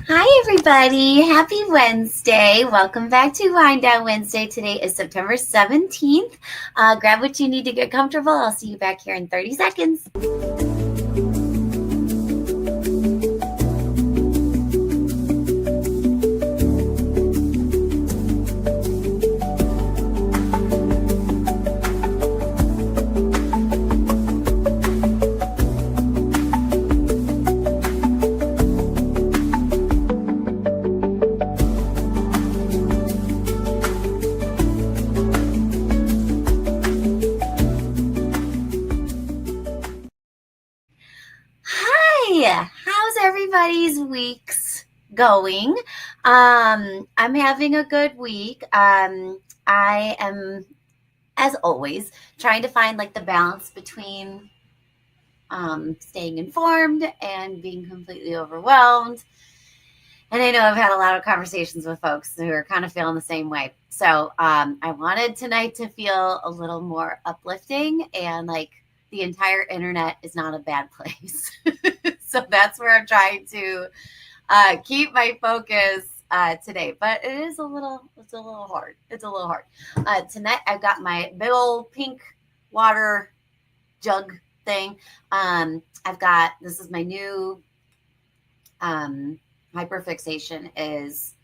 Hi, everybody. Happy Wednesday. Welcome back to Wind Down Wednesday. Today is September 17th. Grab what you need to get comfortable. I'll see you back here in 30 seconds. Hi, how's everybody's weeks going? I'm having a good week. I am, as always, trying to find like the balance between staying informed and being completely overwhelmed. And I know I've had a lot of conversations with folks who are kind of feeling the same way. So I wanted tonight to feel a little more uplifting and like the entire internet is not a bad place. So that's where I'm trying to keep my focus today. But it's a little hard. It's a little hard. Tonight I've got my big old pink water jug thing. I've got, this is my new hyperfixation is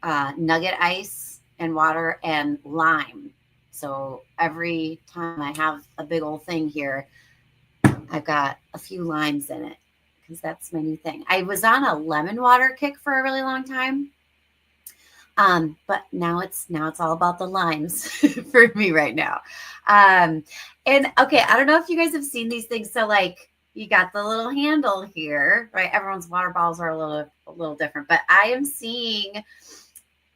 nugget ice and water and lime. So every time I have a big old thing here, I've got a few limes in it because that's my new thing. I was on a lemon water kick for a really long time. But now it's all about the limes for me right now. And okay, I don't know if you guys have seen these things. So like you got the little handle here, right? Everyone's water bottles are a little different, but I am seeing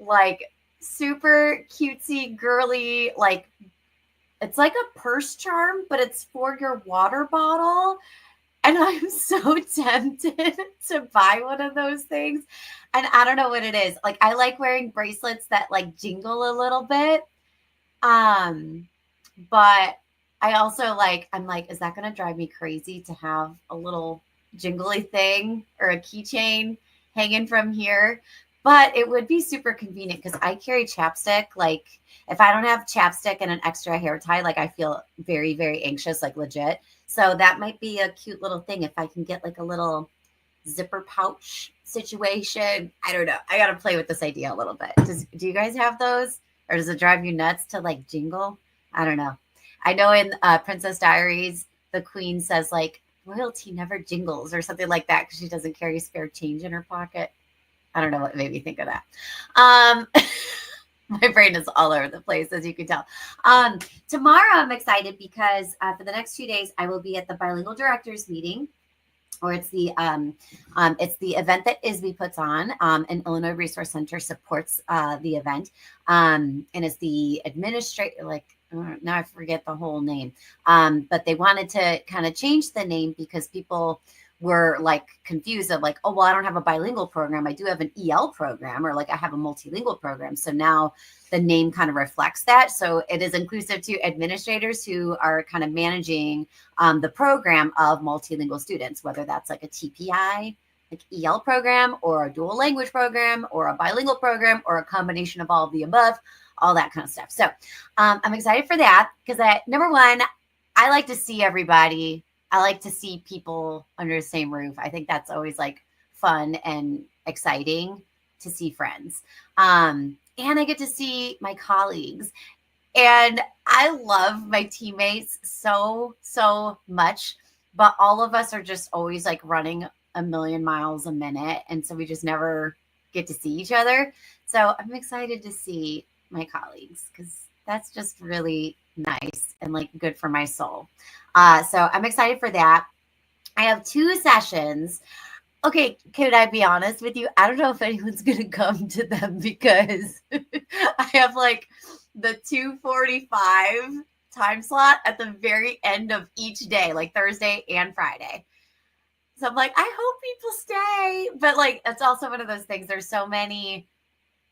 like super cutesy, girly, like it's like a purse charm, but it's for your water bottle. And I'm so tempted to buy one of those things. And I don't know what it is. Like I like wearing bracelets that like jingle a little bit. But I also like, I'm like, is that going to drive me crazy to have a little jingly thing or a keychain hanging from here? But it would be super convenient because I carry chapstick. Like if I don't have chapstick and an extra hair tie, like I feel very, very anxious, like legit. So that might be a cute little thing if I can get like a little zipper pouch situation. I don't know. I got to play with this idea a little bit. Do you guys have those? Or does it drive you nuts to like jingle? I don't know. I know in Princess Diaries, the queen says like royalty never jingles or something like that because she doesn't carry spare change in her pocket. I don't know what made me think of that. Um, my brain is all over the place, as you can tell. Tomorrow, I'm excited because for the next 2 days, I will be at the bilingual directors meeting, or it's the event that ISB puts on, and Illinois Resource Center supports the event, and it's the administrator, like now I forget the whole name, but they wanted to kind of change the name because people were like confused of like, oh well, I don't have a bilingual program, I do have an EL program, or like I have a multilingual program. So now the name kind of reflects that. So it is inclusive to administrators who are kind of managing the program of multilingual students, whether that's like a TPI, like EL program, or a dual language program, or a bilingual program, or a combination of all of the above, all that kind of stuff. So I'm excited for that because number one, I like to see everybody. I like to see people under the same roof. I think that's always like fun and exciting to see friends. And I get to see my colleagues. And I love my teammates so, so much, but all of us are just always like running a million miles a minute. And so we just never get to see each other. So I'm excited to see my colleagues because that's just really nice and like good for my soul. So I'm excited for that. I have 2 sessions. Okay, could I be honest with you? I don't know if anyone's going to come to them because I have like the 2:45 time slot at the very end of each day, like Thursday and Friday. So I'm like, I hope people stay. But like, it's also one of those things. There's so many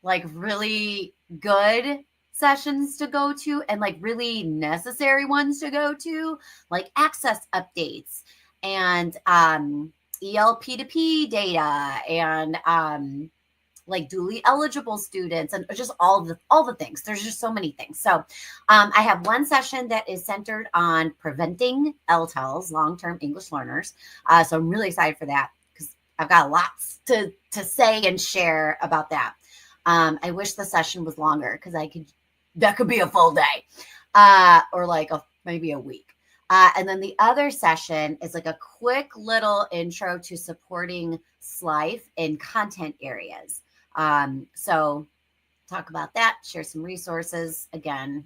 like really good sessions to go to and like really necessary ones to go to, like access updates and ELP2P data and like duly eligible students and just all the things. There's just so many things. So I have one session that is centered on preventing LTELs, long-term English learners. So I'm really excited for that because I've got lots to say and share about that. I wish the session was longer because that could be a full day or like maybe a week. And then the other session is like a quick little intro to supporting SLIFE in content areas. So talk about that, share some resources. Again,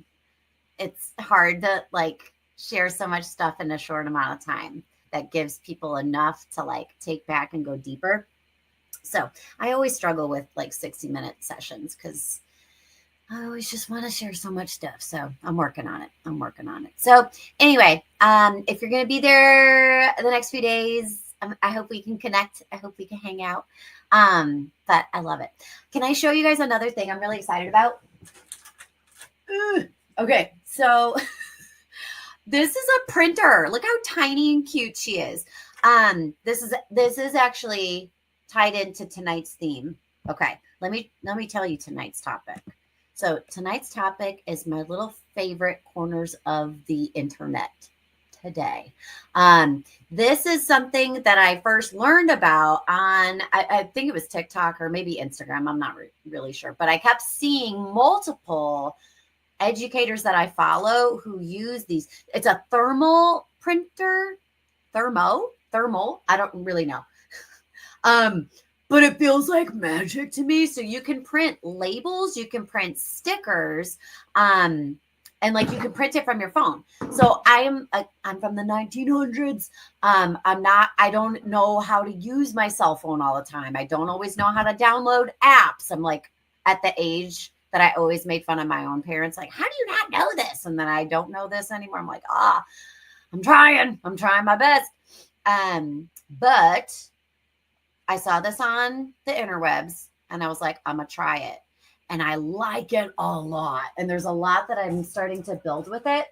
it's hard to like share so much stuff in a short amount of time that gives people enough to like take back and go deeper. So I always struggle with like 60-minute sessions because I always just want to share so much stuff. So I'm working on it. So anyway, if you're going to be there the next few days, I hope we can connect. I hope we can hang out. But I love it. Can I show you guys another thing I'm really excited about? Okay. So this is a printer. Look how tiny and cute she is. This is actually tied into tonight's theme. Okay. Let me tell you tonight's topic. So tonight's topic is my little favorite corners of the internet today. This is something that I first learned about on, I think it was TikTok or maybe Instagram. I'm not really sure, but I kept seeing multiple educators that I follow who use these. It's a thermal printer, thermal. I don't really know. But it feels like magic to me. So you can print labels, you can print stickers, and like you can print it from your phone. So I'm from the 1900s. I don't know how to use my cell phone all the time. I don't always know how to download apps. I'm like at the age that I always made fun of my own parents. Like, how do you not know this? And then I don't know this anymore. I'm like, I'm trying my best. But I saw this on the interwebs and I was like, I'm going to try it. And I like it a lot. And there's a lot that I'm starting to build with it.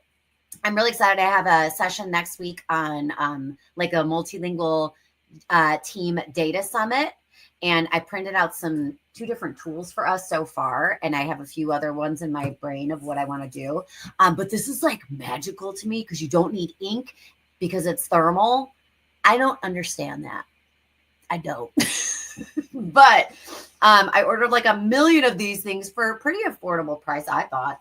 I'm really excited. I have a session next week on like a multilingual team data summit. And I printed out 2 different tools for us so far. And I have a few other ones in my brain of what I want to do. But this is like magical to me because you don't need ink because it's thermal. I don't understand that. I don't. But I ordered like 1 million of these things for a pretty affordable price, I thought.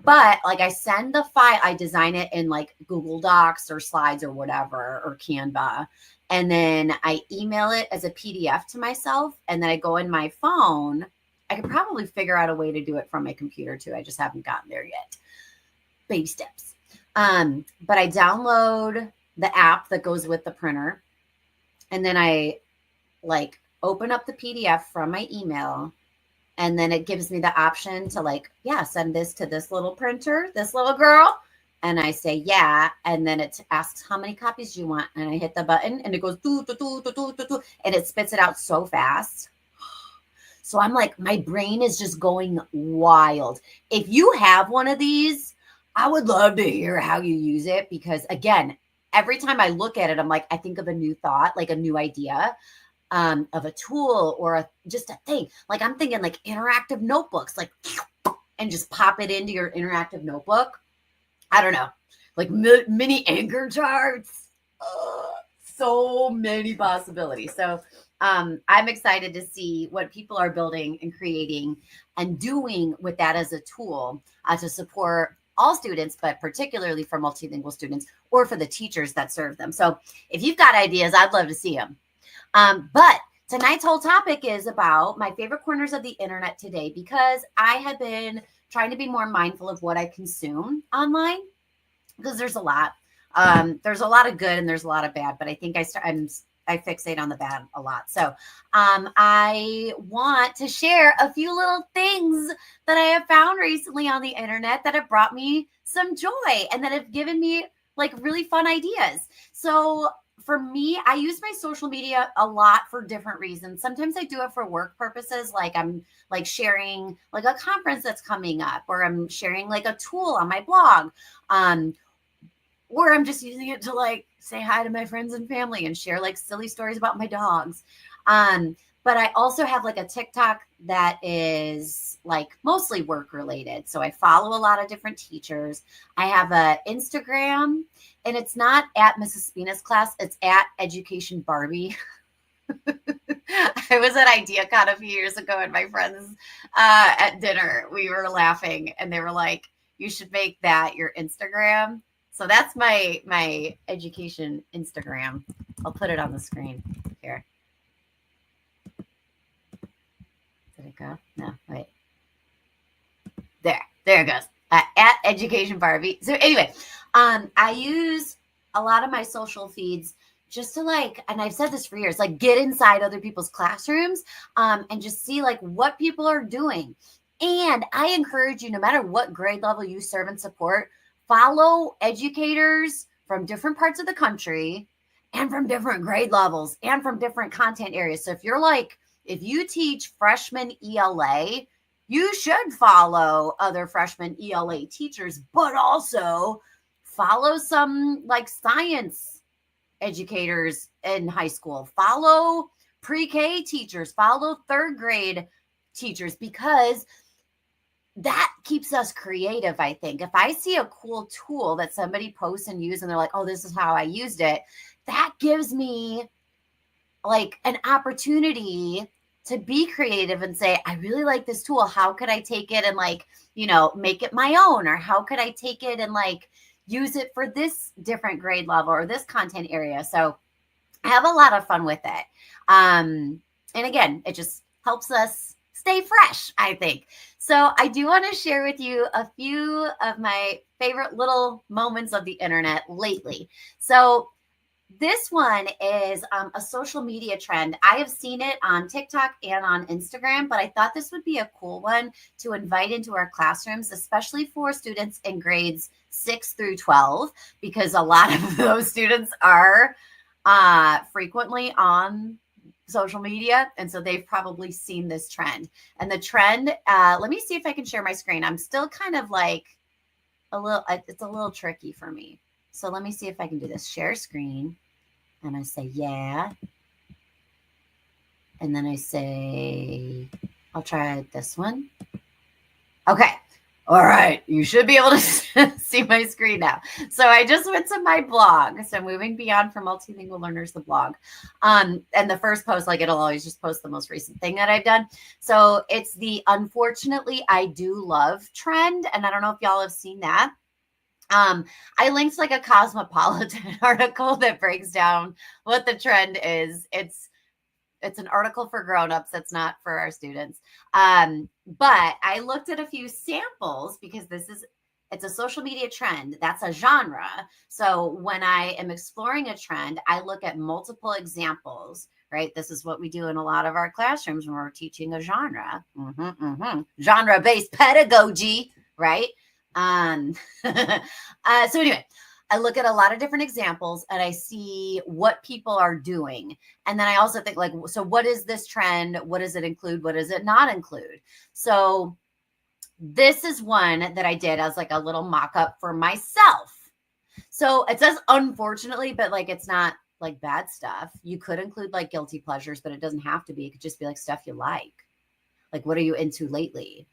But like I send the file, I design it in like Google Docs or Slides or whatever, or Canva. And then I email it as a PDF to myself. And then I go in my phone. I could probably figure out a way to do it from my computer too. I just haven't gotten there yet. Baby steps. But I download the app that goes with the printer. And then I like open up the PDF from my email. And then it gives me the option to like, send this to this little printer, this little girl. And I say, yeah. And then it asks, how many copies do you want? And I hit the button and it goes, and it spits it out so fast. So I'm like, my brain is just going wild. If you have one of these, I would love to hear how you use it because again, every time I look at it, I'm like, I think of a new thought, like a new idea of a tool or just a thing. Like I'm thinking like interactive notebooks, like, and just pop it into your interactive notebook. I don't know, like mini anchor charts. So many possibilities. So I'm excited to see what people are building and creating and doing with that as a tool to support all students, but particularly for multilingual students or for the teachers that serve them. So if you've got ideas, I'd love to see them. But tonight's whole topic is about my favorite corners of the internet today, because I have been trying to be more mindful of what I consume online, because there's a lot. There's a lot of good and there's a lot of bad, but I think I fixate on the bad a lot. So I want to share a few little things that I have found recently on the internet that have brought me some joy and that have given me like really fun ideas. So for me, I use my social media a lot for different reasons. Sometimes I do it for work purposes, like I'm like sharing like a conference that's coming up, or I'm sharing like a tool on my blog, or I'm just using it to like say hi to my friends and family and share like silly stories about my dogs. But I also have like a TikTok that is like mostly work related. So I follow a lot of different teachers. I have a Instagram, and it's not at Mrs. Spina's class, it's at Education Barbie. I was at IdeaCon a few years ago, and my friends at dinner, we were laughing, and they were like, "You should make that your Instagram." So that's my education Instagram. I'll put it on the screen here. Did it go? No, wait. There it goes. At Education Barbie. So anyway, I use a lot of my social feeds just to like, and I've said this for years, like get inside other people's classrooms, and just see like what people are doing. And I encourage you, no matter what grade level you serve and support, follow educators from different parts of the country and from different grade levels and from different content areas. So if you teach freshman ELA, you should follow other freshman ELA teachers, but also follow some like science educators in high school, follow pre-K teachers, follow third grade teachers, because that keeps us creative. I think if I see a cool tool that somebody posts and use and they're like, oh, this is how I used it, that gives me like an opportunity to be creative and say, I really like this tool. How could I take it and like, make it my own? Or how could I take it and like use it for this different grade level or this content area? So I have a lot of fun with it. And again, it just helps us stay fresh, I think. So I do want to share with you a few of my favorite little moments of the internet lately. So this one is a social media trend. I have seen it on TikTok and on Instagram, but I thought this would be a cool one to invite into our classrooms, especially for students in grades 6 through 12, because a lot of those students are frequently on social media. And so they've probably seen this trend. And the trend, let me see if I can share my screen. I'm still kind of like it's a little tricky for me. So let me see if I can do this. Share screen. And I say, yeah. And then I say, I'll try this one. Okay. All right. You should be able to see my screen now. So I just went to my blog. So Moving Beyond for Multilingual Learners, the blog. And the first post, like it'll always just post the most recent thing that I've done. So it's the Unfortunately I Do Love trend. And I don't know if y'all have seen that. I linked like a Cosmopolitan article that breaks down what the trend is. It's an article for grown-ups. That's not for our students. But I looked at a few samples because it's a social media trend. That's a genre. So when I am exploring a trend, I look at multiple examples, right? This is what we do in a lot of our classrooms when we're teaching a genre. Genre-based pedagogy, right? So anyway, I look at a lot of different examples and I see what people are doing. And then I also think like, so what is this trend? What does it include? What does it not include? So this is one that I did as like a little mock-up for myself. So it says unfortunately, but like, it's not like bad stuff. You could include like guilty pleasures, but it doesn't have to be. It could just be like stuff you like. Like, what are you into lately?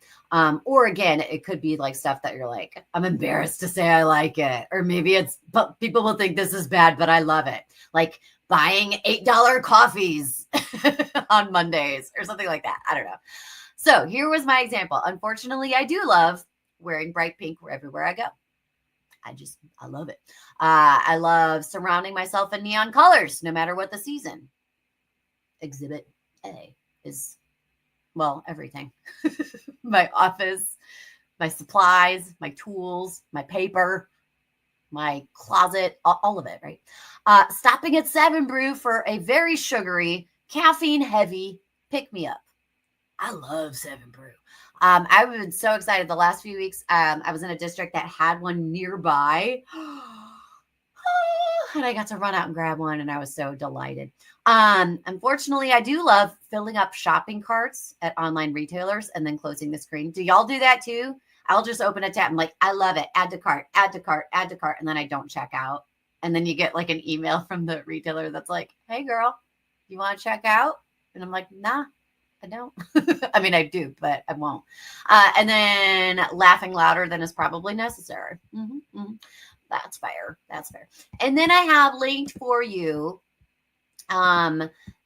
Or again, it could be like stuff that you're like, I'm embarrassed to say I like it. Or maybe but people will think this is bad, but I love it. Like buying $8 coffees on Mondays or something like that. I don't know. So here was my example. Unfortunately, I do love wearing bright pink everywhere I go. I love it. I love surrounding myself in neon colors, no matter what the season. Exhibit A is, well, everything. My office, my supplies, my tools, my paper, my closet, all of it, right? Stopping at 7 Brew for a very sugary, caffeine-heavy pick-me-up. I love 7 Brew. I've been so excited the last few weeks. I was in a district that had one nearby. And I got to run out and grab one, and I was so delighted. Unfortunately, I do love filling up shopping carts at online retailers and then closing the screen. Do y'all do that too? I'll just open a tab. I'm like, I love it. Add to cart, add to cart, add to cart. And then I don't check out. And then you get like an email from the retailer that's like, hey girl, you want to check out? And I'm like, nah, I don't. I mean, I do, but I won't. And then laughing louder than is probably necessary. That's fair. That's fair. And then I have linked for you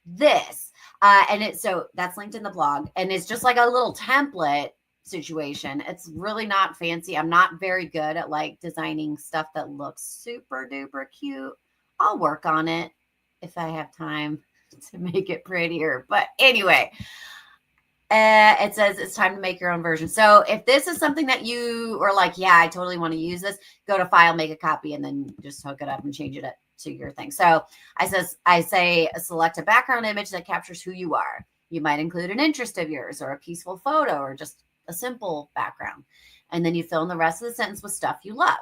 this. And it's so that's linked in the blog. And it's just like a little template situation. It's really not fancy. I'm not very good at like designing stuff that looks super duper cute. I'll work on it if I have time to make it prettier. But anyway, it says it's time to make your own version. So if this is something that you are like, yeah, I totally want to use this, go to file, make a copy, and then just hook it up and change it to your thing. So I say select a background image that captures who you are. You might include an interest of yours or a peaceful photo or just a simple background. And then you fill in the rest of the sentence with stuff you love.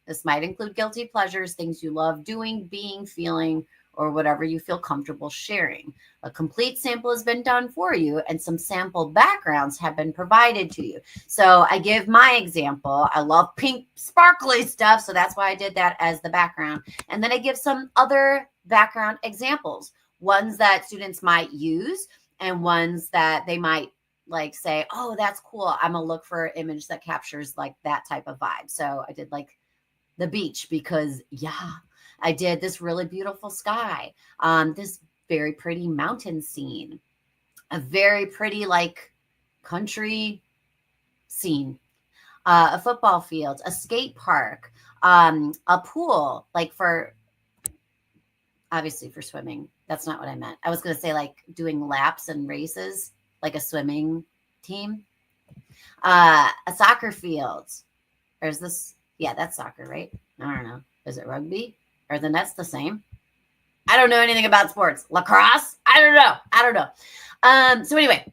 This might include guilty pleasures, things you love doing, being, feeling, or whatever you feel comfortable sharing. A complete sample has been done for you, and some sample backgrounds have been provided to you. So I give my example. I love pink sparkly stuff, so that's why I did that as the background. And then I give some other background examples, ones that students might use and ones that they might like say, oh, that's cool. I'm gonna look for an image that captures like that type of vibe. So I did like the beach because I did this really beautiful sky, this very pretty mountain scene, a very pretty like country scene, a football field, a skate park, a pool, like for obviously for swimming. That's not what I meant. I was going to say like doing laps and races, like a swimming team, a soccer field. Or is this? Yeah, that's soccer, right? I don't know. Is it rugby? Are the nets the same? I don't know anything about sports. Lacrosse? I don't know. So anyway,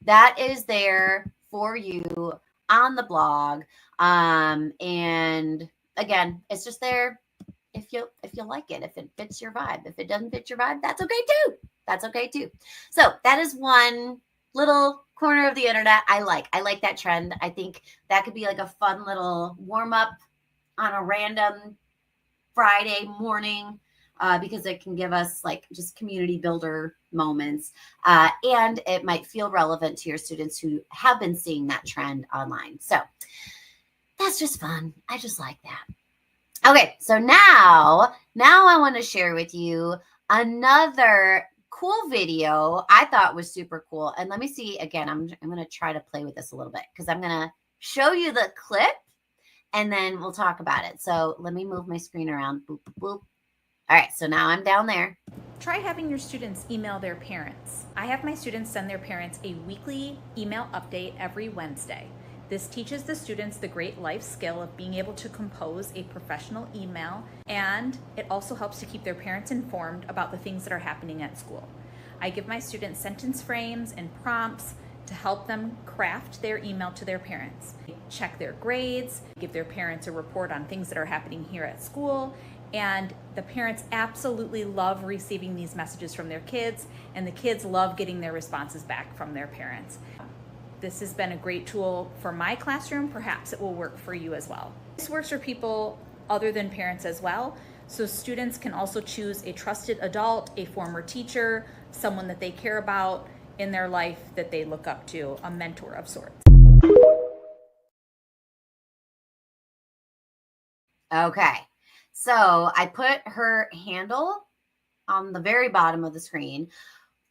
that is there for you on the blog. And again, it's just there if you like it, if it fits your vibe. If it doesn't fit your vibe, that's okay too. That's okay too. So that is one little corner of the internet I like that trend. I think that could be like a fun little warm up on a random Friday morning, because it can give us like just community builder moments, and it might feel relevant to your students who have been seeing that trend online. So that's just fun. I just like that. Okay, so now I want to share with you another cool video I thought was super cool. And let me see again. I'm going to try to play with this a little bit because I'm going to show you the clip and then we'll talk about it. So let me move my screen around. Boop, boop, boop. All right, so now I'm down there. Try having your students email their parents. I have my students send their parents a weekly email update every Wednesday. This teaches the students the great life skill of being able to compose a professional email, and it also helps to keep their parents informed about the things that are happening at school. I give my students sentence frames and prompts to help them craft their email to their parents. Check their grades, give their parents a report on things that are happening here at school, and the parents absolutely love receiving these messages from their kids, and the kids love getting their responses back from their parents. This has been a great tool for my classroom. Perhaps it will work for you as well. This works for people other than parents as well. So students can also choose a trusted adult, a former teacher, someone that they care about in their life that they look up to, a mentor of sorts. Okay, so I put her handle on the very bottom of the screen.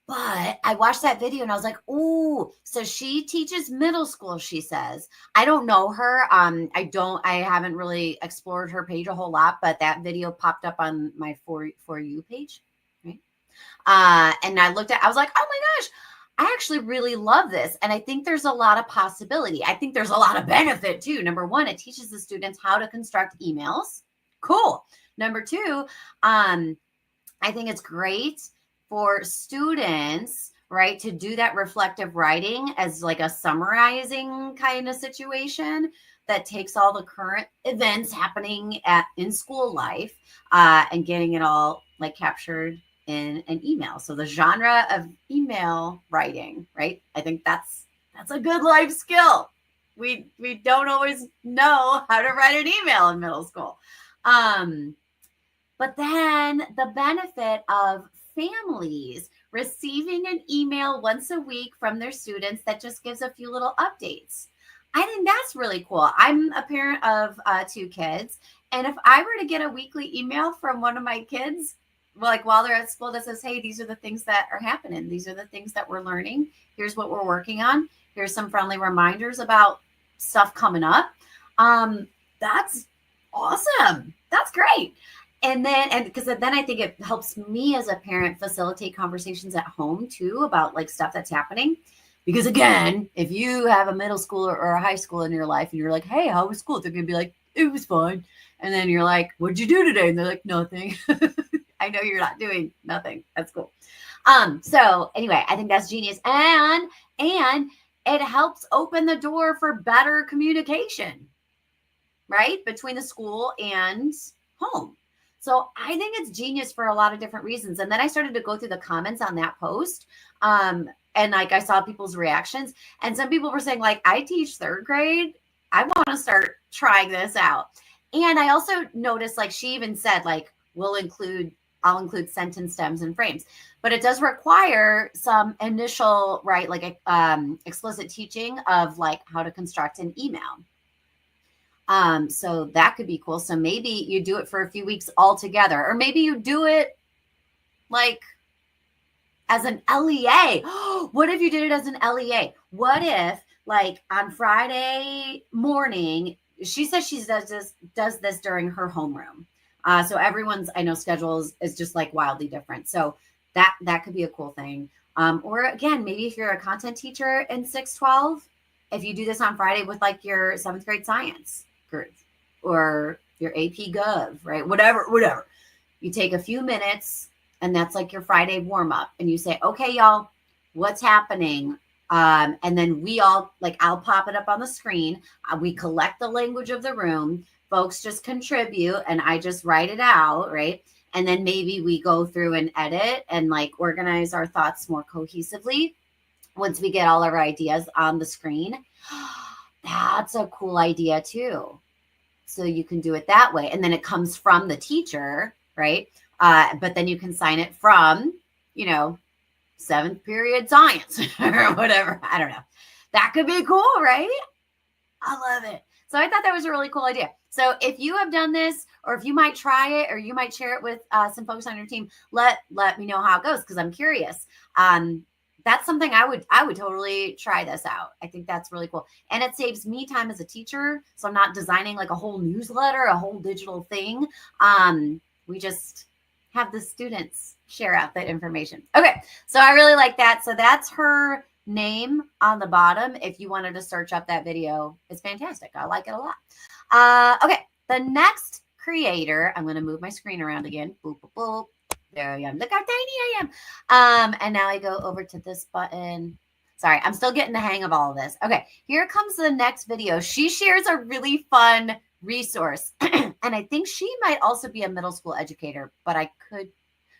But I watched that video and I was like, ooh, so she teaches middle school, she says. I don't know her. I haven't really explored her page a whole lot, but that video popped up on my For You page, right? And I was like, oh my gosh, I actually really love this. And I think there's a lot of possibility. I think there's a lot of benefit too. Number one, it teaches the students how to construct emails. Cool. Number two, I think it's great for students, right, to do that reflective writing as like a summarizing kind of situation that takes all the current events happening in school life, and getting it all like captured in an email. So the genre of email writing, right? I think that's a good life skill. We don't always know how to write an email in middle school. But then the benefit of families receiving an email once a week from their students that just gives a few little updates. I think that's really cool. I'm a parent of 2 kids. And if I were to get a weekly email from one of my kids, like while they're at school, that says, hey, these are the things that are happening. These are the things that we're learning. Here's what we're working on. Here's some friendly reminders about stuff coming up. That's awesome. That's great. And because then I think it helps me as a parent facilitate conversations at home too about like stuff that's happening. Because again, if you have a middle schooler or a high schooler in your life and you're like, hey, how was school? They're going to be like, it was fine. And then you're like, what'd you do today? And they're like, nothing. I know you're not doing nothing. That's cool. So anyway, I think that's genius. And it helps open the door for better communication, right? Between the school and home. So I think it's genius for a lot of different reasons. And then I started to go through the comments on that post. And like I saw people's reactions, and some people were saying, like, I teach 3rd grade. I want to start trying this out. And I also noticed, like, she even said, like, I'll include sentence stems and frames, but it does require some initial, right, like explicit teaching of like how to construct an email. So that could be cool. So maybe you do it for a few weeks all together, or maybe you do it like as an LEA. What if you did it as an LEA? What if like on Friday morning, she says she does this during her homeroom. So everyone's, I know, schedule is just like wildly different. So that could be a cool thing. Or again, maybe if you're a content teacher in 612, if you do this on Friday with like your 7th grade science group or your AP Gov, right? Whatever. You take a few minutes and that's like your Friday warm up and you say, okay, y'all, what's happening? And then we all like, I'll pop it up on the screen. We collect the language of the room. Folks just contribute and I just write it out, right? And then maybe we go through and edit and like organize our thoughts more cohesively once we get all our ideas on the screen. That's a cool idea too. So you can do it that way. And then it comes from the teacher, right? But then you can sign it from, 7th period science or whatever. I don't know. That could be cool, right? I love it. So I thought that was a really cool idea. So if you have done this, or if you might try it, or you might share it with some folks on your team, let me know how it goes because I'm curious. That's something I would totally try this out. I think that's really cool, and it saves me time as a teacher. So I'm not designing like a whole newsletter, a whole digital thing. We just have the students share out that information. Okay, so I really like that. So that's her name on the bottom. If you wanted to search up that video, it's fantastic. I like it a lot. Okay, the next creator, I'm going to move my screen around again. Boop, boop, boop. There I am. Look how tiny I am. And now I go over to this button. Sorry, I'm still getting the hang of all of this. Okay, here comes the next video. She shares a really fun resource. And I think she might also be a middle school educator, but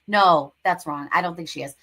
no, that's wrong. I don't think she is.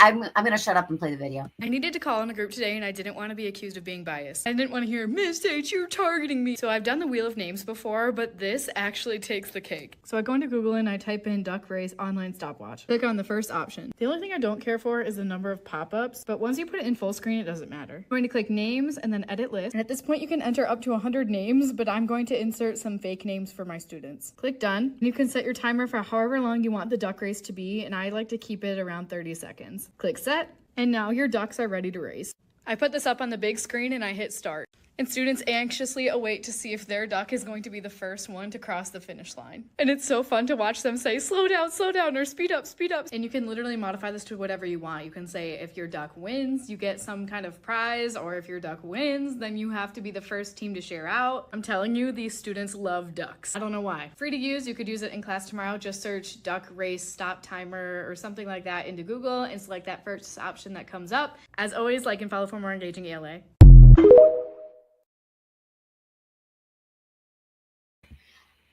I'm going to shut up and play the video. I needed to call in a group today and I didn't want to be accused of being biased. I didn't want to hear, Miss H, you're targeting me. So I've done the Wheel of Names before, but this actually takes the cake. So I go into Google and I type in Duck Race online stopwatch. Click on the first option. The only thing I don't care for is the number of pop-ups, but once you put it in full screen, it doesn't matter. I'm going to click names and then edit list. And at this point you can enter up to 100 names, but I'm going to insert some fake names for my students. Click done. You can set your timer for however long you want the duck race to be, and I like to keep it around 30 seconds. Click set, and now your ducks are ready to race. I put this up on the big screen and I hit start. And students anxiously await to see if their duck is going to be the first one to cross the finish line. And it's so fun to watch them say, slow down, or speed up. And you can literally modify this to whatever you want. You can say if your duck wins, you get some kind of prize, or if your duck wins, then you have to be the first team to share out. I'm telling you, these students love ducks. I don't know why. Free to use, you could use it in class tomorrow. Just search duck race stop timer or something like that into Google and select that first option that comes up. As always, like and follow for more engaging ELA.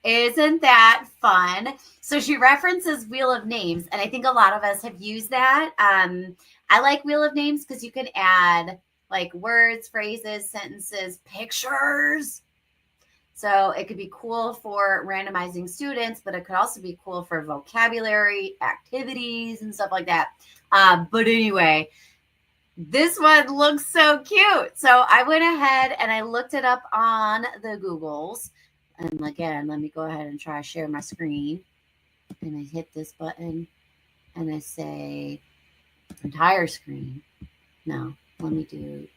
Isn't that fun? So she references Wheel of Names, and I think a lot of us have used that. I like Wheel of Names because you can add like words, phrases, sentences, pictures. So it could be cool for randomizing students, but it could also be cool for vocabulary, activities, and stuff like that. But anyway, this one looks so cute. So I went ahead and I looked it up on the Googles. And again, let me go ahead and try to share my screen. And I hit this button and I say entire screen. No, let me do.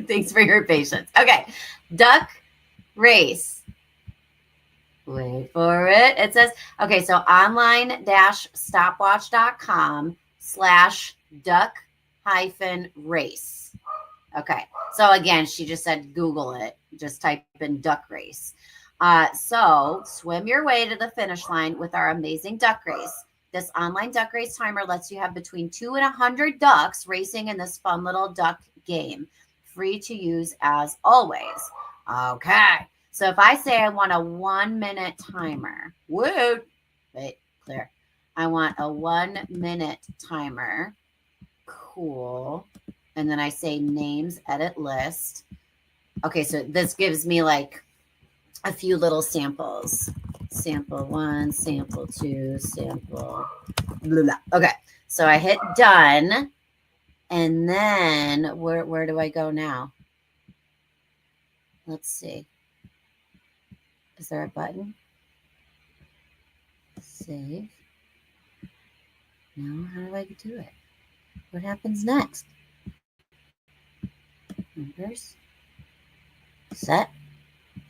Thanks for your patience. Okay, duck race. Wait for it. It says, okay, so online-stopwatch.com/duck-race. Okay, so again, she just said Google it. Just type in duck race. So swim your way to the finish line with our amazing duck race. This online duck race timer lets you have between 2 and 100 ducks racing in this fun little duck game. Free to use as always. Okay. So if I say I want a 1 minute timer, wait, clear. I want a 1 minute timer. Cool. And then I say names, edit list. Okay. So this gives me like a few little samples. Sample 1, sample 2, sample, blah, blah. Okay. So I hit done. And then where do I go now? Let's see. Is there a button? Save. No, how do I do it? What happens next? Numbers. Set.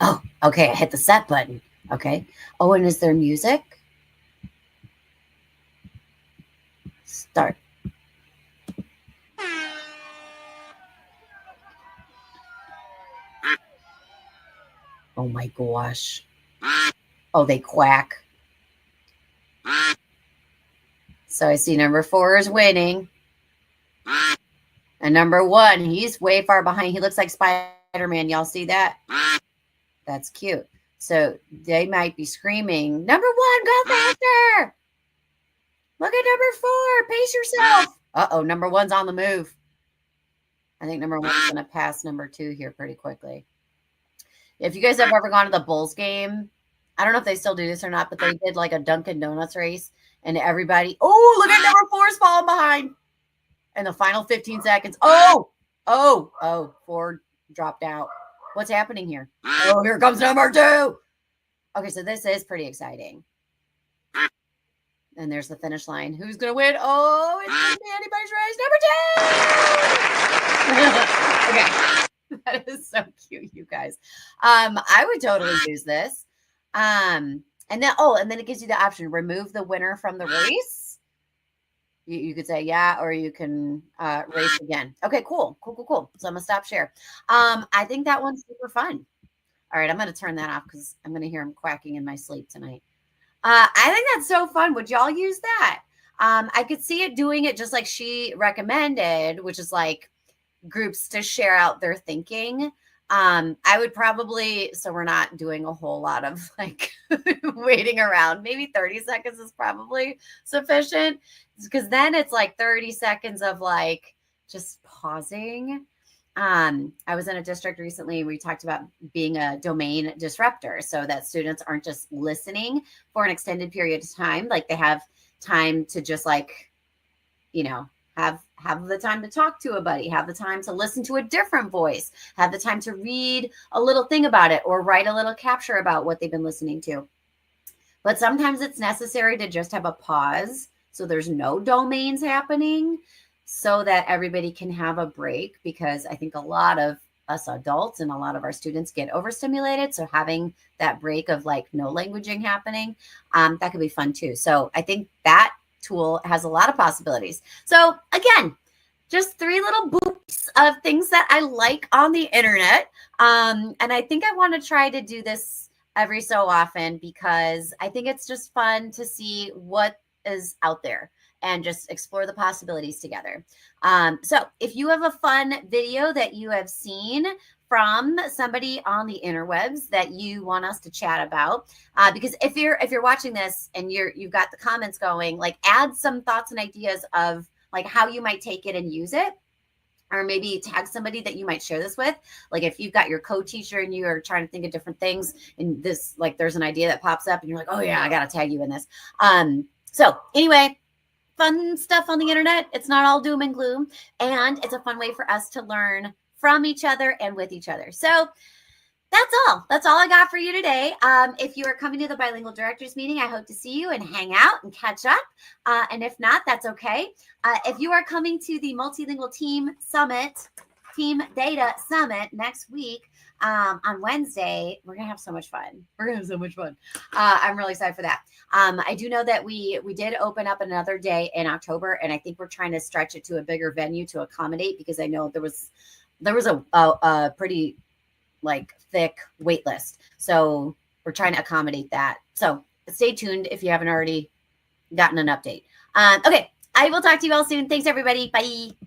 Oh, okay. I hit the set button. Okay. Oh, and is there music? Start. Oh my gosh. Oh, they quack. So I see number 4 is winning. And number 1, he's way far behind. He looks like Spider-Man. Y'all see that? That's cute. So they might be screaming, number 1, go faster. Look at number 4. Pace yourself. Uh-oh, number 1's on the move. I think number 1's going to pass number 2 here pretty quickly. If you guys have ever gone to the Bulls game, I don't know if they still do this or not, but they did like a Dunkin' Donuts race. And everybody, oh, look at number 4's falling behind. In the final 15 seconds. Oh, 4 dropped out. What's happening here? Oh, here comes number 2. Okay, so this is pretty exciting. And there's the finish line. Who's going to win? Oh, it's going to be anybody's race. Number 2. Okay. That is so cute, you guys. I would totally use this. And then it gives you the option, remove the winner from the race. You could say, yeah, or you can race again. Okay, cool. So I'm going to stop share. I think that one's super fun. All right, I'm going to turn that off because I'm going to hear him quacking in my sleep tonight. I think that's so fun. Would y'all use that? I could see it doing it just like she recommended, which is like groups to share out their thinking. I would probably, so we're not doing a whole lot of like waiting around. Maybe 30 seconds is probably sufficient because then it's like 30 seconds of like just pausing. I was in a district recently. We talked about being a domain disruptor so that students aren't just listening for an extended period of time. Like they have time to just like, have the time to talk to a buddy, have the time to listen to a different voice, have the time to read a little thing about it or write a little capture about what they've been listening to. But sometimes it's necessary to just have a pause so there's no domains happening so that everybody can have a break, because I think a lot of us adults and a lot of our students get overstimulated. So having that break of like no languaging happening, that could be fun too. So I think that tool has a lot of possibilities. So again, just 3 little boops of things that I like on the internet. And I think I want to try to do this every so often because I think it's just fun to see what is out there and just explore the possibilities together. So if you have a fun video that you have seen from somebody on the interwebs that you want us to chat about, because if you're watching this and you've got the comments going, like add some thoughts and ideas of like how you might take it and use it. or maybe tag somebody that you might share this with. Like if you've got your co-teacher and you are trying to think of different things and this, like there's an idea that pops up and you're like, oh yeah, I got to tag you in this. So anyway, fun stuff on the internet. It's not all doom and gloom. And it's a fun way for us to learn from each other and with each other. So that's all. That's all I got for you today. If you are coming to the Bilingual Directors Meeting, I hope to see you and hang out and catch up. And if not, that's okay. If you are coming to the Multilingual Team Summit, Team Data Summit next week on Wednesday, we're going to have so much fun. We're going to have so much fun. I'm really excited for that. I do know that we did open up another day in October, and I think we're trying to stretch it to a bigger venue to accommodate, because I know there was a pretty like thick wait list. So we're trying to accommodate that. So stay tuned if you haven't already gotten an update. Okay. I will talk to you all soon. Thanks everybody. Bye.